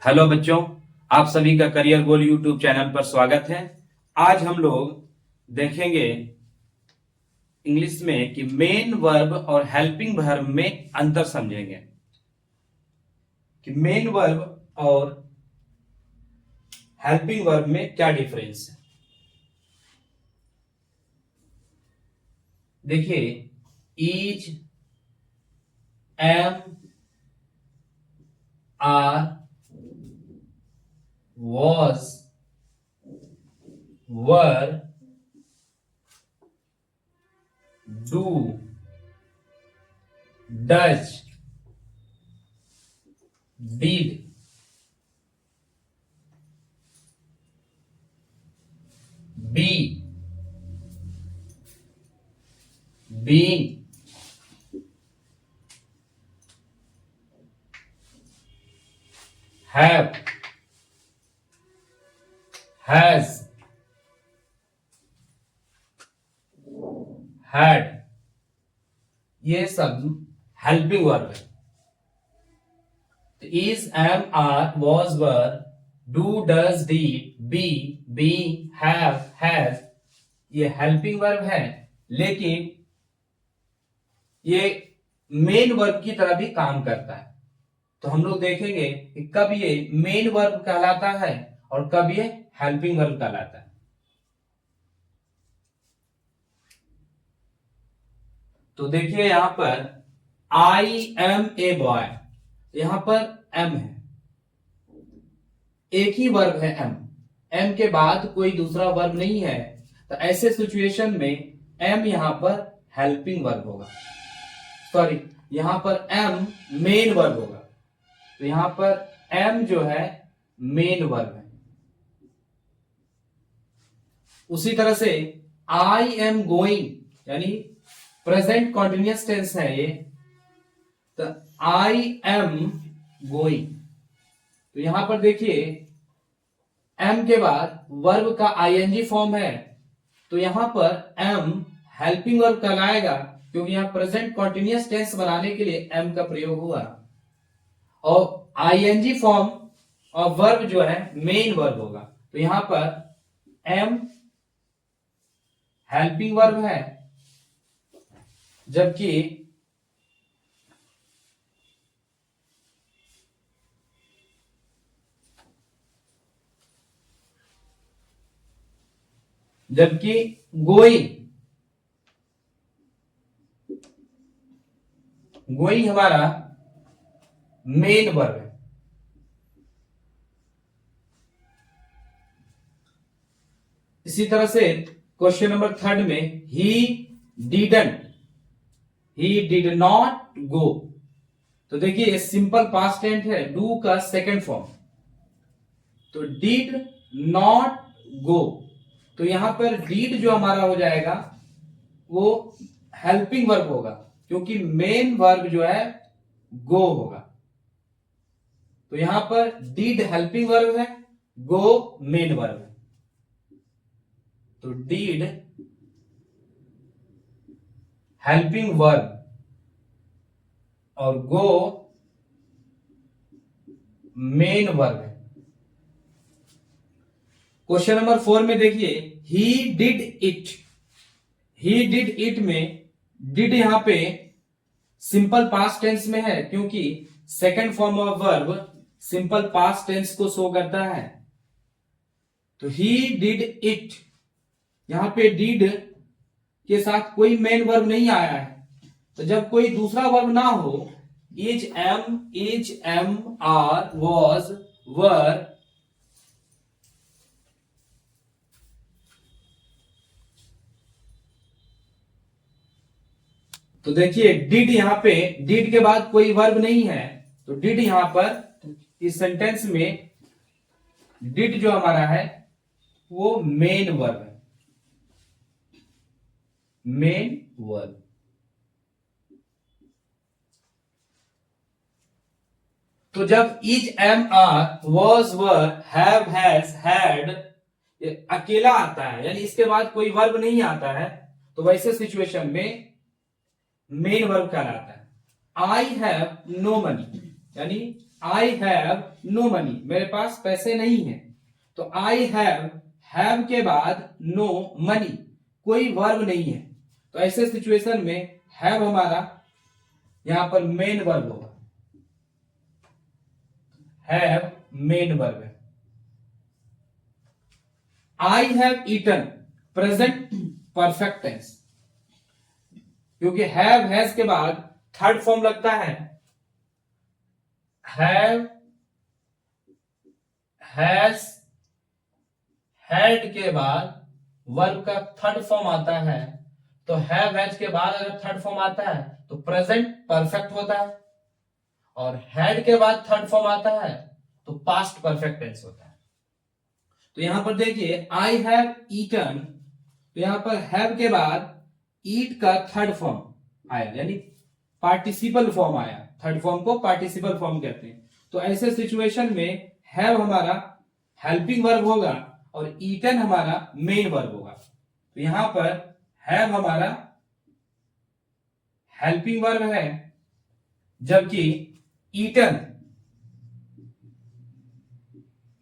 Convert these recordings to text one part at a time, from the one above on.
Hello बच्चों, आप सभी का करियर गोल यूट्यूब चैनल पर स्वागत है। आज हम लोग देखेंगे इंग्लिश में कि मेन वर्ब और हेल्पिंग वर्ब में अंतर समझेंगे कि मेन वर्ब और हेल्पिंग वर्ब में क्या डिफरेंस है। देखिए, is, am, are, was, were, do, does, did, be, being, have, has, had, ये सब हेल्पिंग वर्ब है। Is, am, are, was, were, do, does, did, be, being, have, has, ये helping verb है, लेकिन ये मेन वर्ब की तरह भी काम करता है। तो हम लोग देखेंगे कि कब ये मेन वर्ब कहलाता है और कब ये हेल्पिंग वर्ब कहलाता है। तो देखिए यहां पर आई एम ए बॉय, यहां पर एम है, एक ही वर्ब है एम, एम के बाद कोई दूसरा वर्ब नहीं है। तो ऐसे सिचुएशन में एम यहां पर हेल्पिंग वर्ब होगा, सॉरी यहां पर एम मेन वर्ब होगा। तो यहां पर एम जो है मेन वर्ब है। उसी तरह से आई एम गोइंग यानी प्रेजेंट कॉन्टिन्यूअस टेंस है ये, तो आई एम गोइंग। तो यहां पर देखिए एम के बाद वर्ब का आईएनजी फॉर्म है, तो यहां पर एम हेल्पिंग वर्ब कहलाएगा, क्योंकि यहां प्रेजेंट कॉन्टिन्यूअस टेंस बनाने के लिए एम का प्रयोग हुआ। और आईएनजी फॉर्म और वर्ब जो है मेन वर्ब होगा। तो यहां पर एम हेल्पिंग वर्ब है, जबकि गोइंग, गोइंग हमारा मेन वर्ब है। इसी तरह से क्वेश्चन नंबर 3 में ही डिड नॉट गो, तो देखिए सिंपल पास्ट टेंस है, डू का सेकंड फॉर्म। तो डिड नॉट गो, तो यहां पर डिड जो हमारा हो जाएगा वो हेल्पिंग वर्ब होगा, क्योंकि मेन वर्ब जो है गो होगा। तो यहां पर डिड हेल्पिंग वर्ब है, गो मेन वर्ब है। तो डिड हेल्पिंग वर्ब और गो मेन वर्ब है। क्वेश्चन नंबर 4 में देखिए ही डिड इट में डिड यहां पे सिंपल पास्ट टेंस में है, क्योंकि second form of verb simple past tense को शो करता है। तो ही डिड इट, यहां पे डिड के साथ कोई मेन वर्ब नहीं आया है। तो जब कोई दूसरा वर्ब ना हो, इज, एम, आर, वॉज, वर, तो देखिए डिड यहां पे डिड के बाद कोई वर्ब नहीं है, तो डिड यहां पर इस सेंटेंस में डिड जो हमारा है वो मेन वर्ब है, मेन वर्ब। तो जब is, am, are, was, were, have, has, had अकेला आता है, यानी इसके बाद कोई वर्ब नहीं आता है, तो वैसे सिचुएशन में मेन वर्ब कहलाता है। आई हैव नो मनी, यानी आई हैव नो मनी, मेरे पास पैसे नहीं है। तो आई हैव के बाद नो मनी, कोई वर्ब नहीं है। तो ऐसे सिचुएशन में हैव हमारा यहां पर मेन वर्ब होगा। हैव मेन वर्ब है। I have eaten, present perfect tense, क्योंकि हैव हैज के बाद थर्ड फॉर्म लगता है। हैव हैज हैड के बाद वर्ब का थर्ड फॉर्म आता है। तो हैव हैज के बाद अगर थर्ड फॉर्म आता है तो प्रेजेंट परफेक्ट होता है, और हैड के बाद थर्ड फॉर्म आता है तो पास्ट परफेक्ट टेंस होता है। तो यहां पर देखिए आई हैव ईटन, तो यहां पर हैव के बाद ईट का थर्ड फॉर्म आया, यानी पार्टिसिपल फॉर्म आया। थर्ड फॉर्म को पार्टिसिपल फॉर्म कहते हैं। तो ऐसे सिचुएशन में हैव हमारा हेल्पिंग वर्ब होगा और ईटन हमारा मेन वर्ब होगा। तो यहां पर हैव हमारा हेल्पिंग वर्ब है, जबकि ईटन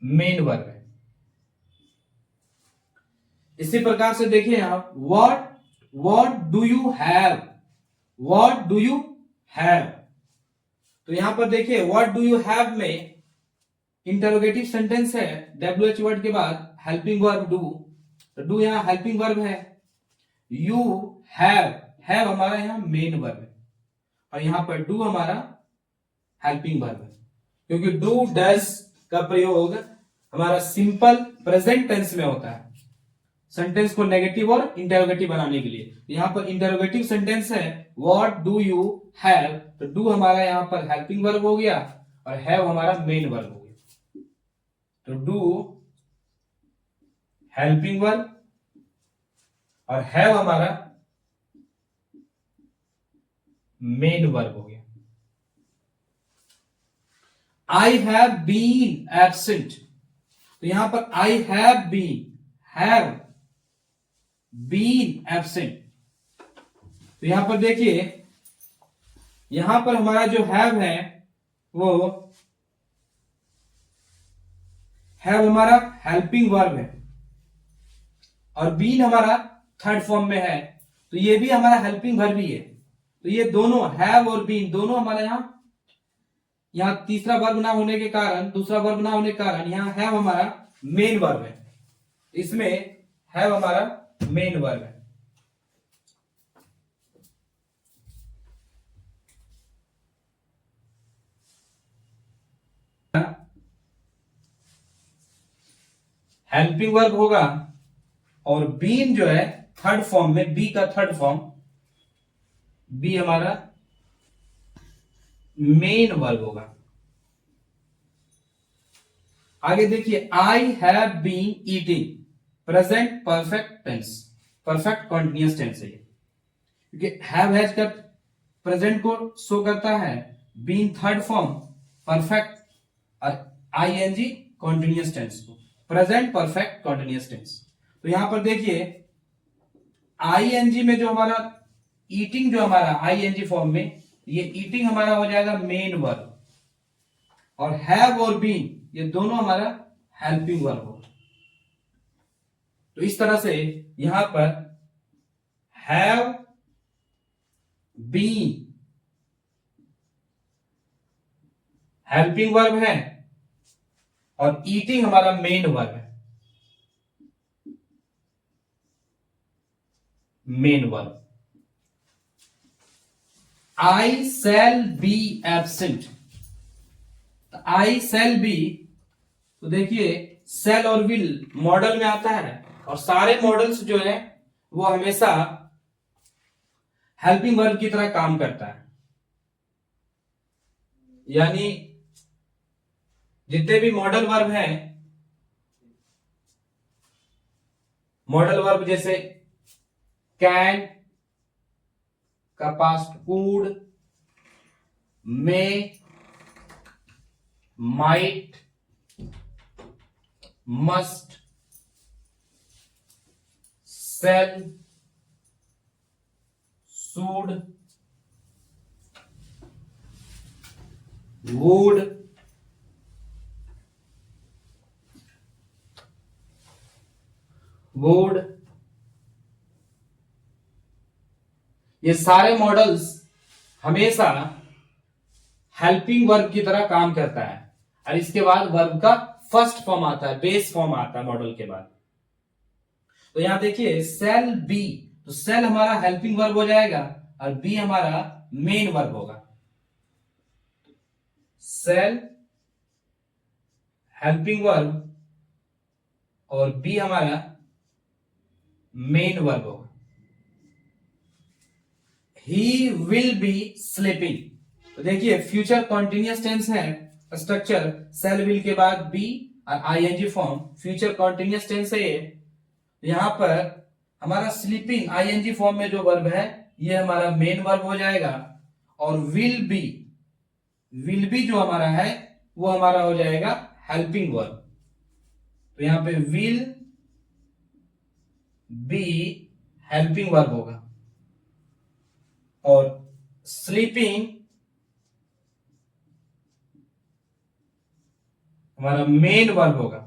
मेन वर्ब है। इसी प्रकार से देखिए आप what do you have, what do you have. तो यहां पर देखिए व्हाट डू यू हैव में इंटरोगेटिव सेंटेंस है, WH वर्ड के बाद हेल्पिंग वर्ब डू, तो डू यहां हेल्पिंग वर्ब है। यू हैव हमारा यहां मेन वर्ब है, और यहां पर डू हमारा हेल्पिंग वर्ब है, क्योंकि डू डज का प्रयोग हमारा सिंपल प्रेजेंट टेंस में होता है सेंटेंस को नेगेटिव और इंटरोगेटिव बनाने के लिए। यहां पर इंटरोगेटिव सेंटेंस है व्हाट डू यू हैव, तो डू हमारा यहां पर हेल्पिंग वर्ब हो गया और हैव हमारा मेन वर्ब हो गया। तो डू हेल्पिंग वर्ब और हैव हमारा मेन वर्ब हो गया। आई हैव बीन एब्सेंट, तो यहां पर आई हैव बीन एब्सेंट। तो यहां पर देखिए यहां पर हमारा जो हैव है वो हैव हमारा हेल्पिंग वर्ब है और बीन हमारा थर्ड फॉर्म में है, तो ये भी हमारा हेल्पिंग वर्ब ही है। तो ये दोनों हैव और बीन दोनों हमारे यहां तीसरा वर्ब ना होने के कारण, दूसरा वर्ब ना होने के कारण यहां हैव हमारा मेन वर्ब है। इसमें हैव हमारा मेन वर्ब है। हेल्पिंग वर्ब होगा और बीन जो है थर्ड फॉर्म में, बी का थर्ड फॉर्म, बी हमारा मेन वर्ब होगा। आगे देखिए I have been eating, present perfect tense, perfect continuous tense है, क्योंकि हैव हैज का प्रेजेंट को शो करता है, बीन थर्ड फॉर्म परफेक्ट और आईएनजी कॉन्टिन्यूअस टेंस को, प्रेजेंट परफेक्ट कॉन्टिन्यूअस टेंस। तो यहां पर देखिए आईएनजी में जो हमारा ईटिंग, जो हमारा आईएनजी फॉर्म में, ये ईटिंग हमारा हो जाएगा मेन वर्ब, और हैव और बीन ये दोनों हमारा हेल्पिंग वर्ब होगा। तो इस तरह से यहां पर हैव बीन हेल्पिंग वर्ब है और ईटिंग हमारा मेन वर्ब है, main verb. I shall be absent, I shall be, तो देखिए शैल और विल मॉडल में आता है, और सारे मॉडल्स जो है वो हमेशा हेल्पिंग वर्ब की तरह काम करता है। यानी जितने भी मॉडल वर्ब हैं, मॉडल वर्ब जैसे कैन का past could, may, might, must, shall, should, would, would, ये सारे मॉडल्स हमेशा हेल्पिंग वर्ब की तरह काम करता है, और इसके बाद वर्ब का फर्स्ट फॉर्म आता है, बेस फॉर्म आता है मॉडल के बाद। तो यहां देखिए सेल बी, तो सेल हमारा हेल्पिंग वर्ब हो जाएगा और बी हमारा मेन वर्ब होगा। सेल हेल्पिंग वर्ब और बी हमारा मेन वर्ब होगा। ही विल बी स्लीपिंग, तो देखिए फ्यूचर कॉन्टिन्यूअस टेंस है, स्ट्रक्चर सेल विल के बाद बी और ING form, future continuous tense है ये। यहां पर हमारा स्लीपिंग आईएनजी फॉर्म में जो वर्ब है ये हमारा मेन वर्ब हो जाएगा, और विल बी जो हमारा है वो हमारा हो जाएगा हेल्पिंग वर्ब। तो यहां पे विल बी हेल्पिंग वर्ब होगा और स्लीपिंग हमारा मेन वर्ब होगा।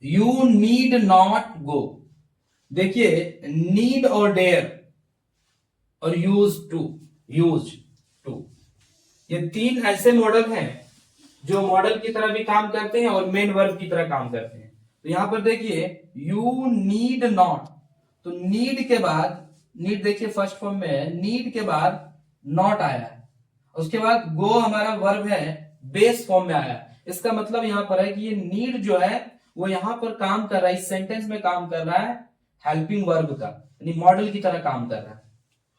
यू नीड नॉट गो, देखिए नीड और डेयर और यूज टू ये तीन ऐसे मॉडल हैं जो मॉडल की तरह भी काम करते हैं और मेन वर्ब की तरह काम करते हैं। तो यहां पर देखिए यू नीड नॉट, तो नीड के बाद, नीड देखिए फर्स्ट फॉर्म में है, नीड के बाद नॉट आया है, उसके बाद गो हमारा वर्ब है बेस फॉर्म में आया। इसका मतलब यहां पर है कि ये नीड जो है वो यहां पर काम कर रहा है, इस सेंटेंस में काम कर रहा है हेल्पिंग वर्ब का, यानी मॉडल की तरह काम कर रहा है,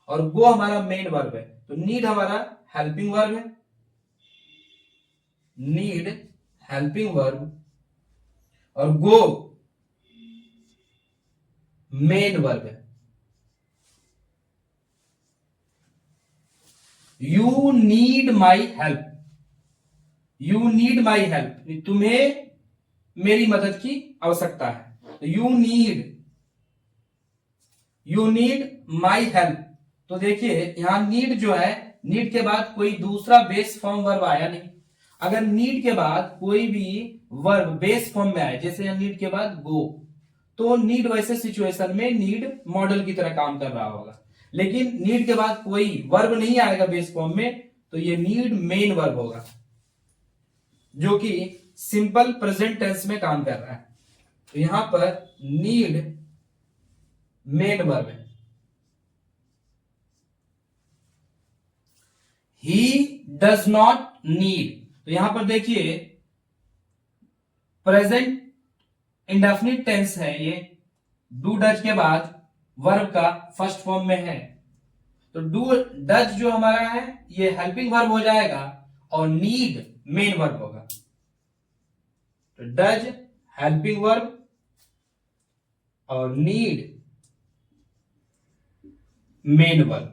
और गो हमारा मेन वर्ब है। तो नीड हमारा हेल्पिंग वर्ब है, नीड हेल्पिंग वर्ब, और गो मेन वर्ब है। You need my help, you need my help, तुम्हें मेरी मदद की आवश्यकता है। तो यू नीड माई हेल्प, तो देखिए यहां नीड जो है, नीड के बाद कोई दूसरा बेस फॉर्म वर्ब आया नहीं। अगर नीड के बाद कोई भी वर्ब बेस फॉर्म में आए, जैसे नीड के बाद गो, तो नीड वैसे सिचुएशन में नीड मॉडल की तरह काम कर रहा होगा। लेकिन नीड के बाद कोई वर्ब नहीं आएगा बेस फॉर्म में, तो ये नीड मेन वर्ब होगा जो कि सिंपल प्रेजेंट टेंस में काम कर रहा है। तो यहां पर नीड मेन वर्ब है। ही डज नॉट नीड, तो यहां पर देखिए प्रेजेंट इंडेफिनिट टेंस है ये, डू डज के बाद वर्ब का फर्स्ट फॉर्म में है, तो डू डज जो हमारा है ये हेल्पिंग वर्ब हो जाएगा और नीड मेन वर्ब होगा। तो डज हेल्पिंग वर्ब और नीड मेन वर्ब।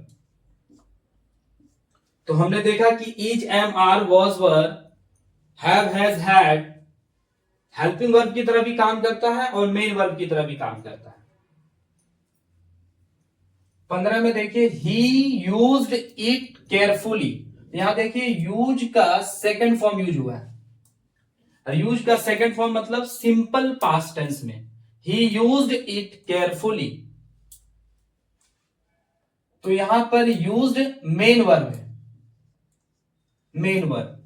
तो हमने देखा कि is, am, are, was, were, have, has, had helping verb की तरह भी काम करता है और मेन वर्ब की तरह भी काम करता है। 15 में देखिए ही यूज्ड इट केयरफुली, यहां देखिए यूज का सेकंड फॉर्म यूज हुआ है, और यूज का सेकंड फॉर्म मतलब सिंपल पास्ट टेंस में, ही यूज्ड इट केयरफुली, तो यहां पर यूज्ड मेन वर्ब है, main verb.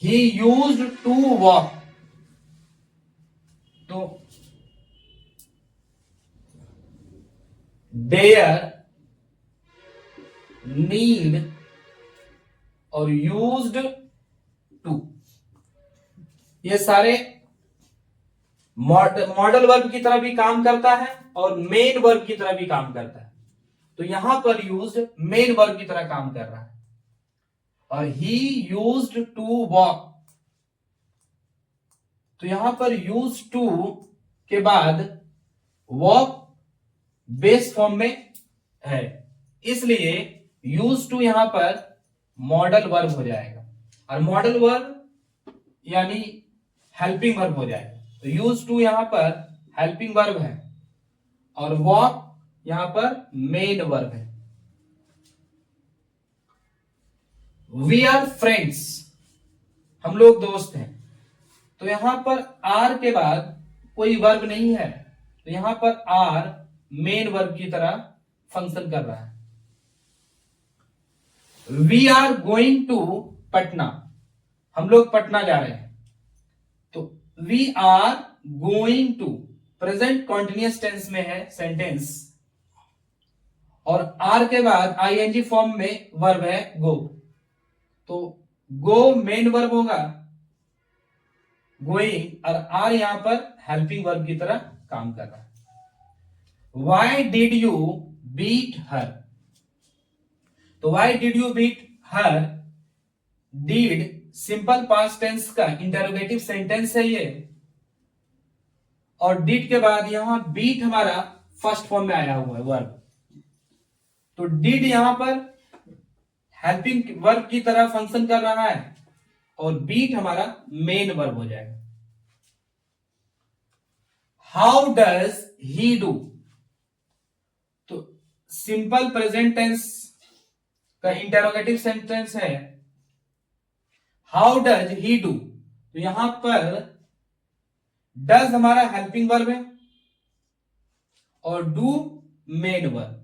He used to walk, तो डेयर, नीड और यूज्ड टू, ये सारे मॉडल वर्ब की तरह भी काम करता है और मेन वर्ब की तरह भी काम करता है। तो यहां पर यूज्ड मेन वर्ब की तरह काम कर रहा है। और ही यूज्ड टू वॉक, तो यहां पर यूज टू के बाद वॉक बेस फॉर्म में है, इसलिए यूज टू यहां पर मॉडल वर्ब हो जाएगा, और मॉडल वर्ब यानी हेल्पिंग वर्ब हो जाएगा। तो यूज टू यहां पर हेल्पिंग वर्ब है और वॉक यहां पर मेन वर्ब है। वी आर फ्रेंड्स, हम लोग दोस्त हैं। तो यहां पर आर के बाद कोई वर्ब नहीं है, तो यहां पर आर मेन वर्ब की तरह फंक्शन कर रहा है। We are going to Patna, हम लोग पटना जा रहे हैं, तो we are going to present continuous tense में है सेंटेंस, और आर के बाद आईएनजी फॉर्म में वर्ब है गो, तो गो मेन वर्ब होगा गोइंग, और आर यहां पर हेल्पिंग वर्ब की तरह काम कर रहा है। Why did you beat her, तो why did you beat her, did simple past tense का इंटरोगेटिव सेंटेंस है ये, और डिड के बाद यहां बीट हमारा फर्स्ट फॉर्म में आया हुआ है वर्ब, तो डिड यहां पर हेल्पिंग वर्ब की तरह फंक्शन कर रहा है, और बीट हमारा मेन वर्ब हो जाएगा। हाउ डज ही डू, तो सिंपल प्रेजेंट टेंस का इंटरोगेटिव सेंटेंस है हाउ डज ही डू, तो यहां पर डज हमारा हेल्पिंग वर्ब है और do main verb.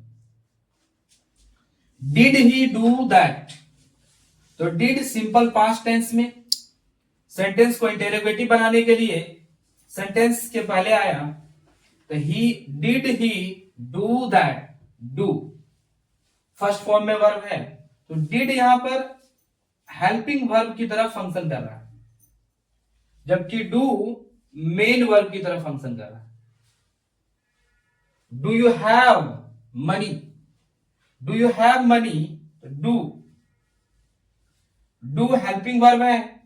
Did he do that, तो डिड सिंपल पास्ट टेंस में सेंटेंस को इंटरोगेटिव बनाने के लिए सेंटेंस के पहले आया, तो he did he do that, do first form में वर्ब है, तो डिड यहां पर हेल्पिंग वर्ब की तरह फंक्शन कर रहा है, जबकि डू मेन वर्ब की तरह फंक्शन कर रहा है। Do you have money, do you have money, do, do helping verb है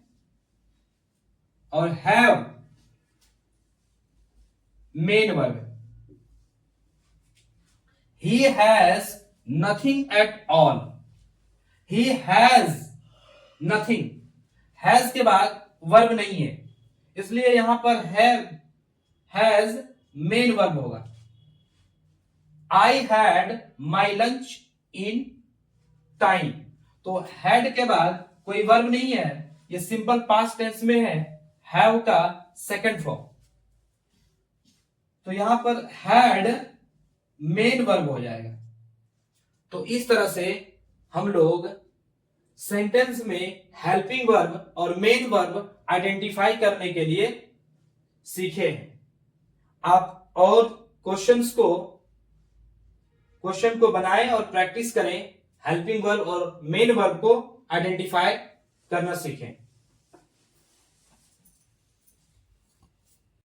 और हैव मेन वर्ब है। He has nothing at all, he has nothing, has के बाद वर्ब नहीं है, इसलिए यहां पर हैज मेन वर्ब होगा। I had my lunch in time, तो हैड के बाद कोई वर्ब नहीं है, ये सिंपल पास्ट टेंस में है हैव का सेकंड फॉर्म, तो यहां पर हैड मेन वर्ब हो जाएगा। तो इस तरह से हम लोग सेंटेंस में हेल्पिंग वर्ब और मेन वर्ब आइडेंटिफाई करने के लिए सीखे हैं। आप और क्वेश्चन को बनाएं और प्रैक्टिस करें, हेल्पिंग वर्ब और मेन वर्ब को आइडेंटिफाई करना सीखें।